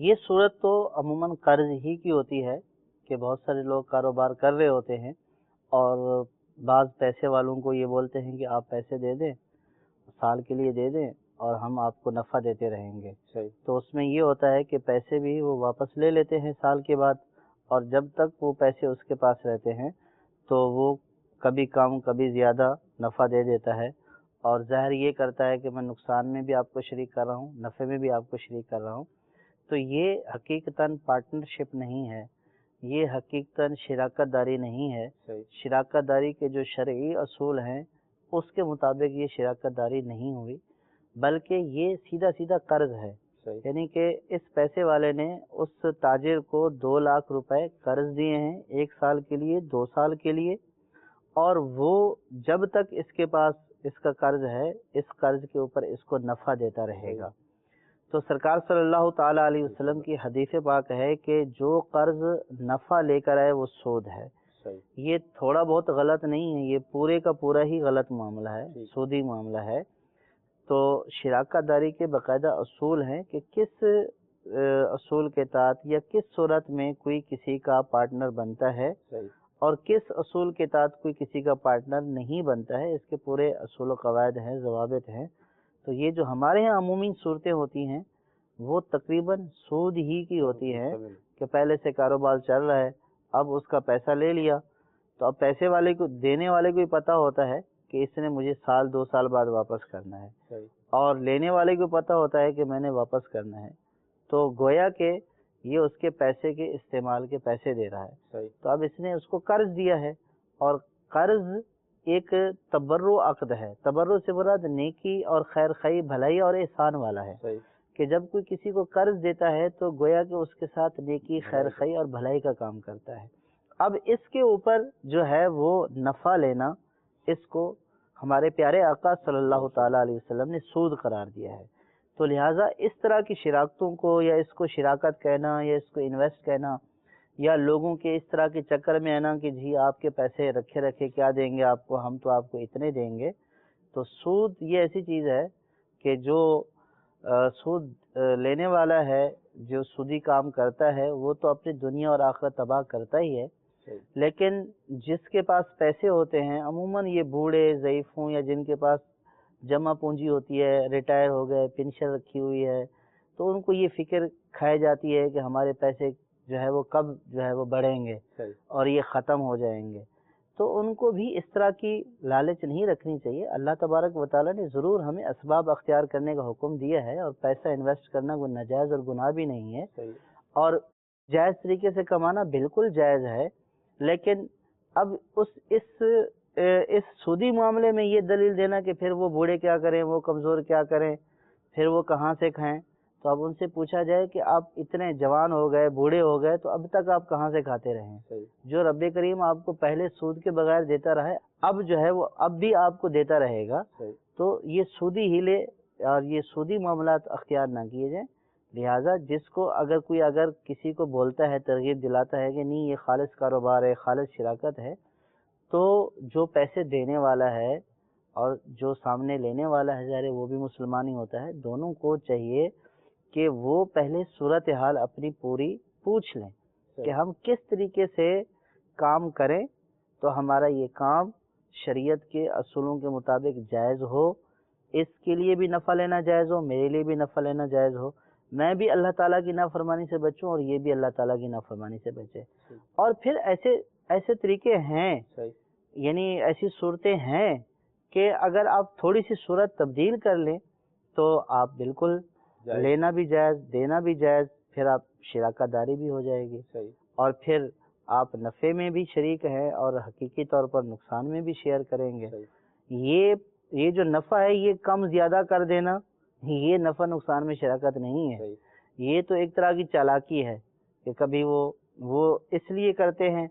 یہ صورت تو عموماً قرض ہی کی ہوتی ہے کہ بہت سارے لوگ کاروبار کر رہے ہوتے ہیں اور بعض پیسے والوں کو یہ بولتے ہیں کہ آپ پیسے دے دیں، سال کے لیے دے دیں اور ہم آپ کو نفع دیتے رہیں گے۔ صحیح۔ تو اس میں یہ ہوتا ہے کہ پیسے بھی وہ واپس لے لیتے ہیں سال کے بعد، اور جب تک وہ پیسے اس کے پاس رہتے ہیں تو وہ کبھی کم کبھی زیادہ نفع دے دیتا ہے، اور ظاہر یہ کرتا ہے کہ میں نقصان میں بھی آپ کو شریک کر رہا ہوں، نفع میں بھی آپ کو شریک کر رہا ہوں۔ تو یہ حقیقتاً پارٹنرشپ نہیں ہے، یہ حقیقتاً شراکت داری نہیں ہے۔ صحیح۔ شراکت داری کے جو شرعی اصول ہیں اس کے مطابق یہ شراکت داری نہیں ہوئی، بلکہ یہ سیدھا سیدھا قرض ہے۔ صحیح۔ یعنی کہ اس پیسے والے نے اس تاجر کو 2 لاکھ روپے قرض دیے ہیں، 1 سال کے لیے، 2 سال کے لیے، اور وہ جب تک اس کے پاس اس کا قرض ہے اس قرض کے اوپر اس کو نفع دیتا رہے گا۔ تو سرکار صلی اللہ تعالیٰ علیہ وسلم کی حدیث پاک ہے کہ جو قرض نفع لے کر آئے وہ سود ہے۔ صحیح۔ یہ تھوڑا بہت غلط نہیں ہے، یہ پورے کا پورا ہی غلط معاملہ ہے، ٹھیک۔ سودی معاملہ ہے۔ تو شراکت داری کے باقاعدہ اصول ہیں کہ کس اصول کے تحت یا کس صورت میں کوئی کسی کا پارٹنر بنتا ہے صحیح۔ اور کس اصول کے تحت کوئی کسی کا پارٹنر نہیں بنتا ہے، اس کے پورے اصول و قواعد ہیں، ضوابط ہیں۔ تو یہ جو ہمارے ہاں عمومی صورتیں ہوتی ہیں وہ تقریباً سود ہی کی ہوتی ہیں کہ پہلے سے کاروبار چل رہا ہے، اب اس کا پیسہ لے لیا تو اب پیسے والے کو، دینے والے کو ہی پتہ ہوتا ہے کہ اس نے مجھے 2 سال بعد واپس کرنا ہے، صحیح۔ اور لینے والے کو پتہ ہوتا ہے کہ میں نے واپس کرنا ہے، تو گویا کہ یہ اس کے پیسے کے استعمال کے پیسے دے رہا ہے۔ صحیح۔ تو اب اس نے اس کو قرض دیا ہے، اور قرض ایک تبرع عقد ہے۔ تبرع سے مراد نیکی اور خیر خواہی، بھلائی اور احسان والا ہے، صحیح۔ کہ جب کوئی کسی کو قرض دیتا ہے تو گویا کہ اس کے ساتھ نیکی، خیر خواہی اور بھلائی کا کام کرتا ہے۔ اب اس کے اوپر جو ہے وہ نفع لینا، اس کو ہمارے پیارے آقا صلی اللہ تعالیٰ علیہ وسلم نے سود قرار دیا ہے۔ تو لہٰذا اس طرح کی شراکتوں کو، یا اس کو شراکت کہنا، یا اس کو انویسٹ کہنا، یا لوگوں کے اس طرح کے چکر میں آنا کہ جی آپ کے پیسے رکھے کیا دیں گے آپ کو، ہم تو آپ کو اتنے دیں گے۔ تو سود یہ ایسی چیز ہے کہ جو سود لینے والا ہے، جو سودی کام کرتا ہے، وہ تو اپنی دنیا اور آخرت تباہ کرتا ہی ہے، لیکن جس کے پاس پیسے ہوتے ہیں، عموماً یہ بوڑھے، ضعیفوں، یا جن کے پاس جمع پونجی ہوتی ہے، ریٹائر ہو گئے، پینشن رکھی ہوئی ہے، تو ان کو یہ فکر کھائی جاتی ہے کہ ہمارے پیسے جو ہے وہ کب جو ہے وہ بڑھیں گے اور یہ ختم ہو جائیں گے۔ تو ان کو بھی اس طرح کی لالچ نہیں رکھنی چاہیے۔ اللہ تبارک و تعالیٰ نے ضرور ہمیں اسباب اختیار کرنے کا حکم دیا ہے، اور پیسہ انویسٹ کرنا کوئی ناجائز اور گناہ بھی نہیں ہے، اور جائز طریقے سے کمانا بالکل جائز ہے۔ لیکن اب اس سودی معاملے میں یہ دلیل دینا کہ پھر وہ بوڑھے کیا کریں، وہ کمزور کیا کریں، پھر وہ کہاں سے کھائیں، تو اب ان سے پوچھا جائے کہ آپ اتنے جوان ہو گئے، بوڑھے ہو گئے، تو اب تک آپ کہاں سے کھاتے رہے؟ جو رب کریم آپ کو پہلے سود کے بغیر دیتا رہا ہے، اب جو ہے وہ اب بھی آپ کو دیتا رہے گا۔ تو یہ سودی ہیلے اور یہ سودی معاملات اختیار نہ کیے جائیں۔ لہٰذا جس کو اگر کسی کو بولتا ہے، ترغیب دلاتا ہے کہ نہیں یہ خالص کاروبار ہے، خالص شراکت ہے، تو جو پیسے دینے والا ہے اور جو سامنے لینے والا ہے، ظاہر ہے وہ بھی مسلمان ہی ہوتا ہے، دونوں کو چاہیے کہ وہ پہلے صورتحال اپنی پوری پوچھ لیں کہ ہم کس طریقے سے کام کریں تو ہمارا یہ کام شریعت کے اصولوں کے مطابق جائز ہو، اس کے لیے بھی نفع لینا جائز ہو، میرے لیے بھی نفع لینا جائز ہو، میں بھی اللہ تعالیٰ کی نافرمانی سے بچوں اور یہ بھی اللہ تعالیٰ کی نافرمانی سے بچے۔ اور پھر ایسے طریقے ہیں، یعنی ایسی صورتیں ہیں کہ اگر آپ تھوڑی سی صورت تبدیل کر لیں تو آپ بالکل لینا بھی جائز، دینا بھی جائز، پھر آپ شراکت داری بھی ہو جائے گی، اور پھر آپ نفع میں بھی شریک ہیں اور حقیقی طور پر نقصان میں بھی شیئر کریں گے۔ یہ جو نفع ہے یہ کم زیادہ کر دینا، یہ نفع نقصان میں شراکت نہیں ہے، یہ تو ایک طرح کی چالاکی ہے کہ کبھی وہ اس لیے کرتے ہیں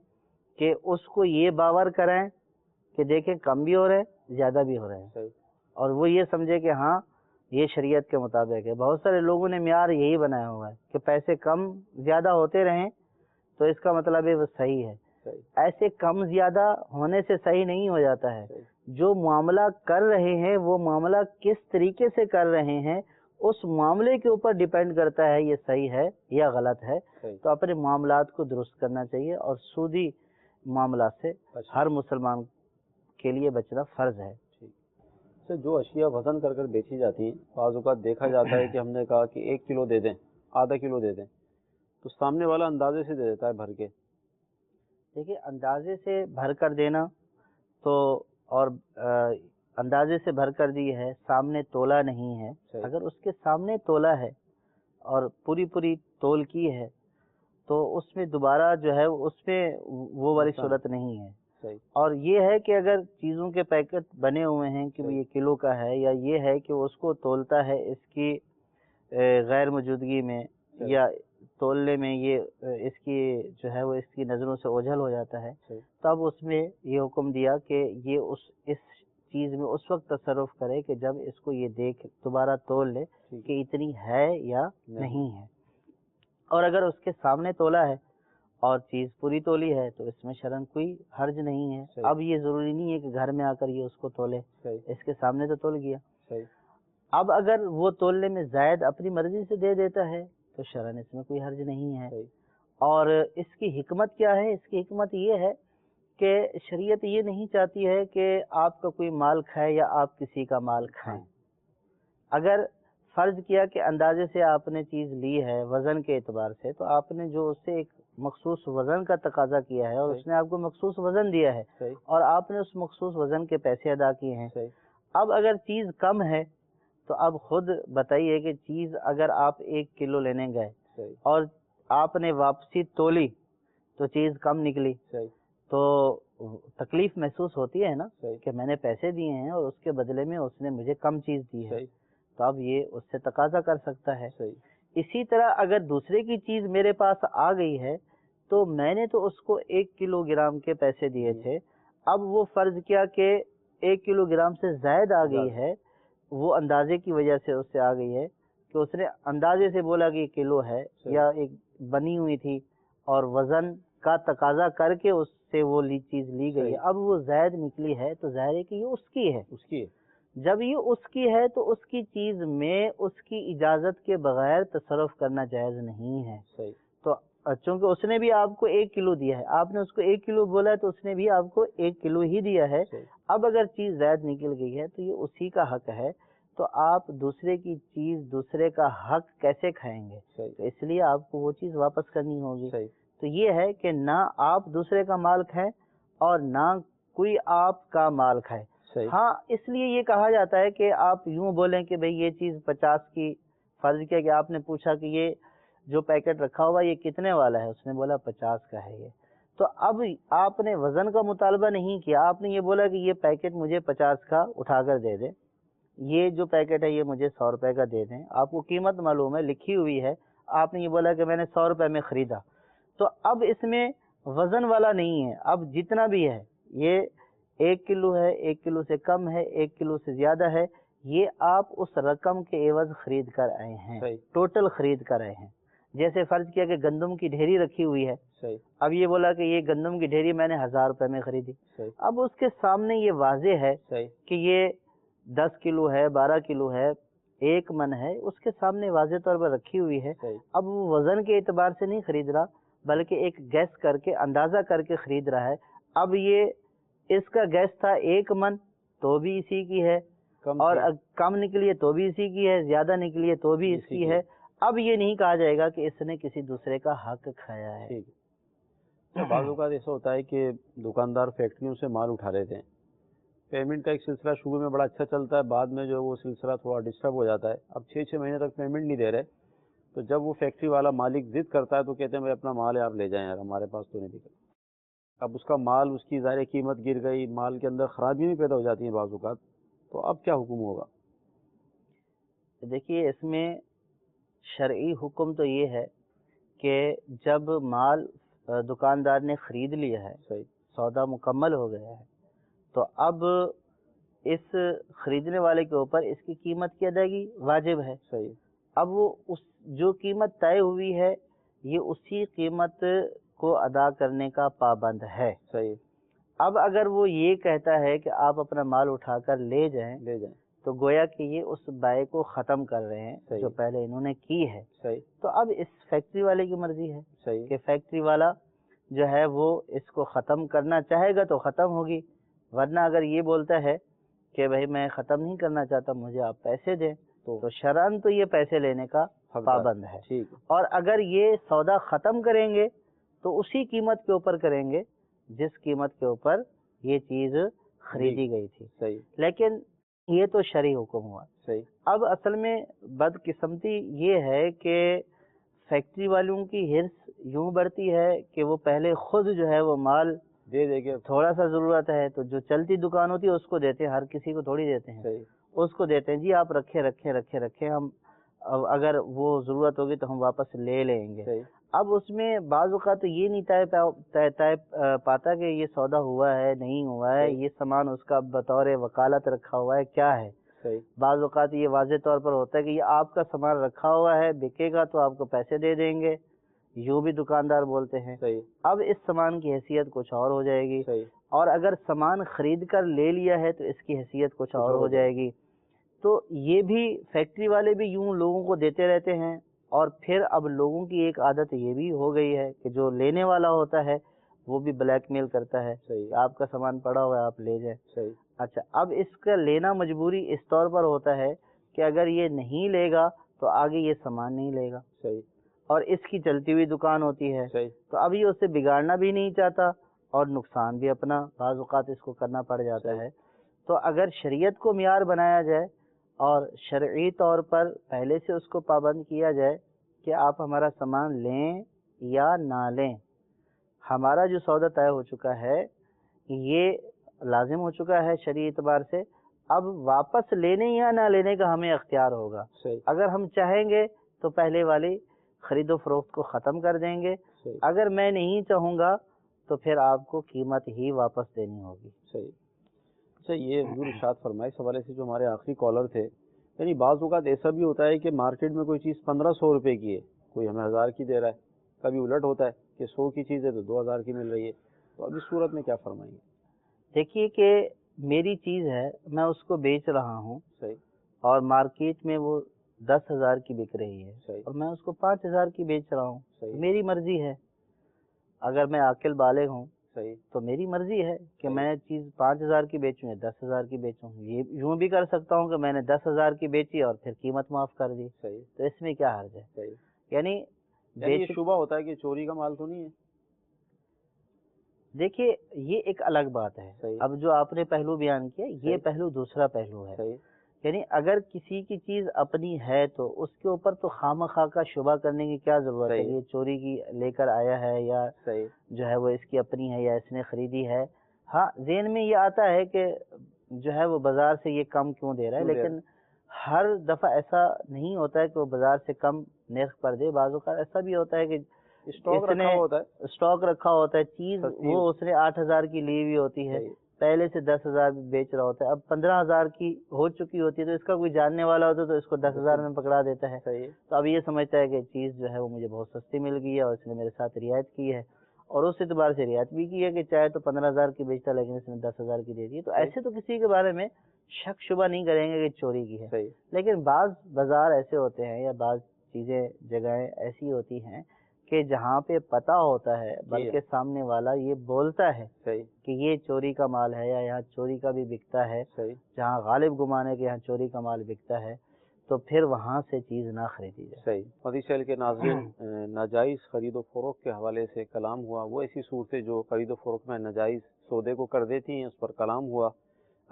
کہ اس کو یہ باور کریں کہ دیکھیں کم بھی ہو رہے ہیں، زیادہ بھی ہو رہے ہیں، اور وہ یہ سمجھے کہ ہاں یہ شریعت کے مطابق ہے۔ بہت سارے لوگوں نے معیار یہی بنایا ہوا ہے کہ پیسے کم زیادہ ہوتے رہیں تو اس کا مطلب ہے وہ صحیح ہے۔ ایسے کم زیادہ ہونے سے صحیح نہیں ہو جاتا ہے، جو معاملہ کر رہے ہیں وہ معاملہ کس طریقے سے کر رہے ہیں اس معاملے کے اوپر ڈیپینڈ کرتا ہے یہ صحیح ہے یا غلط ہے. تو اپنے معاملات کو درست کرنا چاہیے اور سودی معاملات سے ہر مسلمان کے لیے بچنا فرض ہے. جو اشیاء وزن کر کر بیچی جاتی ہیں بعض اوقات دیکھا جاتا ہے کہ ہم نے کہا کہ 1 کلو دے دیں، آدھا کلو دے دیں، تو سامنے والا اندازے سے دے دیتا ہے بھر کے. دیکھیے اندازے سے بھر کر دینا تو اور اندازے سے بھر کر دی ہے، سامنے تولا نہیں ہے. اگر اس کے سامنے تولا ہے اور پوری تول کی ہے تو اس میں دوبارہ جو ہے اس میں وہ والی صورت نہیں ہے. اور یہ ہے کہ اگر چیزوں کے پیکٹ بنے ہوئے ہیں کہ یہ کلو کا ہے، یا یہ ہے کہ اس کو تولتا ہے اس کی غیر موجودگی میں یا تولنے میں یہ اس کی جو ہے وہ اس کی نظروں سے اوجھل ہو جاتا ہے، تب اس میں یہ حکم دیا کہ یہ اس چیز میں اس وقت تصرف کرے کہ جب اس کو یہ دیکھ دوبارہ تول لے کہ اتنی ہے یا نہیں ہے. اور اگر اس کے سامنے تولا ہے اور چیز پوری تولی ہے تو اس میں شرعاً کوئی حرج نہیں ہے. اب یہ ضروری نہیں ہے کہ گھر میں آ کر یہ اس کو تولے، اس کے سامنے تو تول گیا. اب اگر وہ تولنے میں زائد اپنی مرضی سے دے دیتا ہے تو شرعاً اس میں کوئی حرج نہیں ہے. اور اس کی حکمت کیا ہے؟ اس کی حکمت یہ ہے کہ شریعت یہ نہیں چاہتی ہے کہ آپ کا کوئی مال کھائے یا آپ کسی کا مال کھائیں. اگر فرض کیا کہ اندازے سے آپ نے چیز لی ہے وزن کے اعتبار سے، تو آپ نے جو اس سے ایک مخصوص وزن کا تقاضا کیا ہے اور اس نے آپ کو مخصوص وزن دیا ہے اور آپ نے اس مخصوص وزن کے پیسے ادا کیے ہیں. اب اگر چیز کم ہے تو اب خود بتائیے کہ چیز اگر آپ 1 کلو لینے گئے اور آپ نے واپسی تولی تو چیز کم نکلی تو تکلیف محسوس ہوتی ہے نا کہ میں نے پیسے دیے ہیں اور اس کے بدلے میں اس نے مجھے کم چیز دی ہے. تو اب یہ اس سے تقاضا کر سکتا ہے. اسی طرح اگر دوسرے کی چیز میرے پاس آ گئی ہے تو میں نے تو اس کو 1 کلو گرام کے پیسے دیے تھے، اب وہ فرض کیا کہ 1 کلو گرام سے زائد آ گئی ہے، وہ اندازے کی وجہ سے اس سے آ گئی ہے کہ اس نے اندازے سے بولا کہ 1 کلو ہے یا ایک بنی ہوئی تھی اور وزن کا تقاضا کر کے اس سے وہ چیز لی گئی ہے. اب وہ زائد نکلی ہے تو ظاہر ہے کہ یہ اس کی ہے. جب یہ اس کی ہے تو اس کی چیز میں اس کی اجازت کے بغیر تصرف کرنا جائز نہیں ہے. تو چونکہ اس نے بھی آپ کو 1 کلو دیا ہے، آپ نے اس کو 1 کلو بولا ہے تو اس نے بھی آپ کو 1 کلو ہی دیا ہے. اب اگر چیز زائد نکل گئی ہے تو یہ اسی کا حق ہے. تو آپ دوسرے کی چیز دوسرے کا حق کیسے کھائیں گے؟ تو اس لیے آپ کو وہ چیز واپس کرنی ہوگی. تو یہ ہے کہ نہ آپ دوسرے کا مال کھائیں اور نہ کوئی آپ کا مال کھائے. ہاں اس لیے یہ کہا جاتا ہے کہ آپ یوں بولیں کہ بھئی یہ چیز 50 کی، فرض کیا کہ آپ نے پوچھا کہ یہ جو پیکٹ رکھا ہوا یہ کتنے والا ہے، اس نے بولا 50 کا ہے یہ. تو اب آپ نے وزن کا مطالبہ نہیں کیا، آپ نے یہ بولا کہ یہ پیکٹ مجھے 50 کا اٹھا کر دے دیں، یہ جو پیکٹ ہے یہ مجھے 100 روپے کا دے دیں. آپ کو قیمت معلوم ہے، لکھی ہوئی ہے، آپ نے یہ بولا کہ میں نے 100 روپے میں خریدا. تو اب اس میں وزن والا نہیں ہے، اب جتنا بھی ہے یہ 1 کلو ہے، 1 کلو سے کم ہے، 1 کلو سے زیادہ ہے، یہ آپ اس رقم کے عوض خرید کر آئے ہیں، ٹوٹل خرید کر آئے ہیں. جیسے فرض کیا کہ گندم کی ڈھیری رکھی ہوئی ہے، اب یہ بولا کہ یہ گندم کی ڈھیری میں نے 1000 روپے میں خریدی. اب اس کے سامنے یہ واضح ہے کہ یہ 10 کلو ہے، 12 کلو ہے، 1 من ہے، اس کے سامنے واضح طور پر رکھی ہوئی ہے. اب وہ وزن کے اعتبار سے نہیں خرید رہا بلکہ ایک گیس کر کے اندازہ کر کے خرید رہا ہے. اب یہ اس کا گیس تھا 1 من تو بھی اسی کی ہے، اور کم نکلی ہے تو بھی اسی کی ہے، زیادہ نکلی ہے تو بھی اس کی ہے. اب یہ نہیں کہا جائے گا کہ اس نے کسی دوسرے کا حق کھایا ہے. بعض اوقات ایسا ہوتا ہے کہ دکاندار فیکٹریوں سے مال اٹھا لیتے ہیں، پیمنٹ کا ایک سلسلہ شروع میں بڑا اچھا چلتا ہے، بعد میں جو وہ سلسلہ تھوڑا ڈسٹرب ہو جاتا ہے. اب 6 مہینے تک پیمنٹ نہیں دے رہے، تو جب وہ فیکٹری والا مالک ضد کرتا ہے تو کہتے ہیں بھائی اپنا مال ہے آپ لے جائیں یار، ہمارے پاس تو نہیں دکھا. اب اس کا مال، اس کی ظاہر قیمت گر گئی، مال کے اندر خرابیاں بھی پیدا ہو جاتی ہیں بعض اوقات، تو اب کیا حکم ہوگا؟ دیکھیے اس میں شرعی حکم تو یہ ہے کہ جب مال دکاندار نے خرید لیا ہے، سودا مکمل ہو گیا ہے، تو اب اس خریدنے والے کے اوپر اس کی قیمت کی ادائیگی واجب ہے. اب وہ اس جو قیمت طے ہوئی ہے یہ اسی قیمت کو ادا کرنے کا پابند ہے. اب اگر وہ یہ کہتا ہے کہ آپ اپنا مال اٹھا کر لے جائیں تو گویا کہ یہ اس بائع کو ختم کر رہے ہیں جو پہلے انہوں نے کی ہے. تو اب اس فیکٹری والے کی مرضی ہے کہ فیکٹری والا جو ہے وہ اس کو ختم کرنا چاہے گا تو ختم ہوگی، ورنہ اگر یہ بولتا ہے کہ بھائی میں ختم نہیں کرنا چاہتا، مجھے آپ پیسے دیں، تو شرعاً تو یہ پیسے لینے کا پابند ہے. اور اگر یہ سودا ختم کریں گے تو اسی قیمت کے اوپر کریں گے جس قیمت کے اوپر یہ چیز خریدی گئی تھی. لیکن یہ تو شرعی حکم ہوا. اب اصل میں بدقسمتی یہ ہے کہ فیکٹری والوں کی حرص یوں بڑھتی ہے کہ وہ پہلے خود جو ہے وہ مال دے کے تھوڑا سا ضرورت ہے تو جو چلتی دکان ہوتی ہے اس کو دیتے ہیں، ہر کسی کو تھوڑی دیتے ہیں، اس کو دیتے ہیں جی آپ رکھیں ہم اگر وہ ضرورت ہوگی تو ہم واپس لے لیں گے. اب اس میں بعض اوقات یہ نہیں طے پاتا کہ یہ سودا ہوا ہے نہیں ہوا ہے، یہ سامان اس کا بطور وکالت رکھا ہوا ہے کیا ہے. بعض اوقات یہ واضح طور پر ہوتا ہے کہ یہ آپ کا سامان رکھا ہوا ہے، بکے گا تو آپ کو پیسے دے دیں گے، یوں بھی دکاندار بولتے ہیں. اب اس سامان کی حیثیت کچھ اور ہو جائے گی، اور اگر سامان خرید کر لے لیا ہے تو اس کی حیثیت کچھ اور ہو جائے گی. تو یہ بھی فیکٹری والے بھی یوں لوگوں کو دیتے رہتے ہیں، اور پھر اب لوگوں کی ایک عادت یہ بھی ہو گئی ہے کہ جو لینے والا ہوتا ہے وہ بھی بلیک میل کرتا ہے، آپ کا سامان پڑا ہوا ہے آپ لے جائیں. اچھا، اب اس کا لینا مجبوری اس طور پر ہوتا ہے کہ اگر یہ نہیں لے گا تو آگے یہ سامان نہیں لے گا، اور اس کی چلتی ہوئی دکان ہوتی ہے تو اب یہ اسے بگاڑنا بھی نہیں چاہتا اور نقصان بھی اپنا بعض اوقات اس کو کرنا پڑ جاتا ہے. تو اگر شریعت کو معیار بنایا جائے اور شرعی طور پر پہلے سے اس کو پابند کیا جائے کہ آپ ہمارا سامان لیں یا نہ لیں، ہمارا جو سودا طے ہو چکا ہے یہ لازم ہو چکا ہے شرعی اعتبار سے، اب واپس لینے یا نہ لینے کا ہمیں اختیار ہوگا. اگر ہم چاہیں گے تو پہلے والی خرید و فروخت کو ختم کر دیں گے، اگر میں نہیں چاہوں گا تو پھر آپ کو قیمت ہی واپس دینی ہوگی. اچھا، یہ حضور ارشاد فرمائے اس حوالے سے جو ہمارے آخری کالر تھے، یعنی بعض اوقات ایسا بھی ہوتا ہے کہ مارکیٹ میں کوئی چیز 1500 روپے کی ہے، کوئی ہمیں 1000 کی دے رہا ہے، کبھی الٹ ہوتا ہے کہ 100 کی چیز ہے تو 2000 کی مل رہی ہے. تو اب اس صورت میں کیا فرمائیں گے؟ دیکھیے کہ میری چیز ہے، میں اس کو بیچ رہا ہوں اور مارکیٹ میں وہ 10,000 کی بک رہی ہے اور میں اس کو 5,000 کی بیچ رہا ہوں، میری مرضی ہے. اگر میں عاقل بالغ ہوں تو میری مرضی ہے کہ میں چیز 5,000 کی بیچوں یا 10,000 کی بیچوں. یہ یوں بھی کر سکتا ہوں کہ میں نے 10,000 کی بیچی اور پھر قیمت معاف کر دی، تو اس میں کیا حرج ہے؟ یعنی یہ شبہ ہوتا ہے کہ چوری کا مال تو نہیں ہے. دیکھیے یہ ایک الگ بات ہے. اب جو آپ نے پہلو بیان کیا یہ پہلو دوسرا پہلو ہے. یعنی اگر کسی کی چیز اپنی ہے تو اس کے اوپر تو خواہ کا شبہ کرنے کی کیا ضرورت ہے؟ یہ چوری کی لے کر آیا ہے یا جو ہے وہ اس کی اپنی ہے یا اس نے خریدی ہے. ہاں ذہن میں یہ آتا ہے کہ جو ہے وہ بازار سے یہ کم کیوں دے رہا ہے، لیکن ہر دفعہ ایسا نہیں ہوتا ہے کہ وہ بازار سے کم نرخ پر دے. بعض اوقات ایسا بھی ہوتا ہے کہ اسٹاک رکھا ہوتا ہے چیز وہ اس نے 8,000 کی لی ہوئی ہوتی ہے، پہلے سے 10,000 بیچ رہا ہوتا ہے، اب 15,000 کی ہو چکی ہوتی ہے تو اس کا کوئی جاننے والا ہوتا ہے تو اس کو 10,000 میں پکڑا دیتا ہے. تو اب یہ سمجھتا ہے کہ چیز جو ہے وہ مجھے بہت سستی مل گئی ہے اور اس نے میرے ساتھ رعایت کی ہے، اور اس اعتبار سے رعایت بھی کی ہے کہ چاہے تو 15,000 کی بیچتا لیکن اس نے 10,000 کی دے دی. تو ایسے تو کسی کے بارے میں شک شبہ نہیں کریں گے کہ چوری کی ہے. لیکن بعض بازار ایسے ہوتے ہیں یا بعض چیزیں جگہیں ایسی ہوتی ہیں کہ جہاں پہ پتہ ہوتا ہے بلکہ سامنے والا یہ بولتا ہے کہ یہ چوری کا مال ہے یا یہاں چوری کا بھی بکتا ہے، جہاں غالب گمان ہے کہ یہاں چوری کا مال بکتا ہے تو پھر وہاں سے چیز نہ خریدی جائے. مدنی چینل کے ناظرین، ناجائز خرید و فروخت کے حوالے سے کلام ہوا، وہ ایسی صورتیں جو خرید و فروخت میں ناجائز سودے کو کر دیتی ہیں، اس پر کلام ہوا.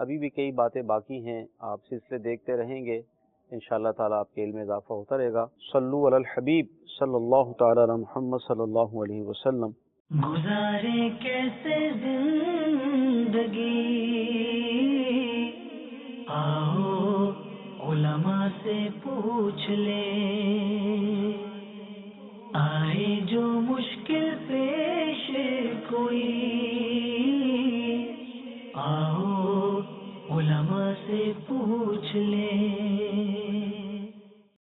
ابھی بھی کئی باتیں باقی ہیں، آپ سلسلے دیکھتے رہیں گے، انشاءاللہ تعالیٰ آپ کے علم میں اضافہ ہوتا رہے گا. صلو علی الحبیب صلی اللہ تعالی علی محمد صلی اللہ علیہ وسلم. گزارے کیسے زندگی، آؤ علماء سے پوچھ لیں، آئے جو مشکل پیش کوئی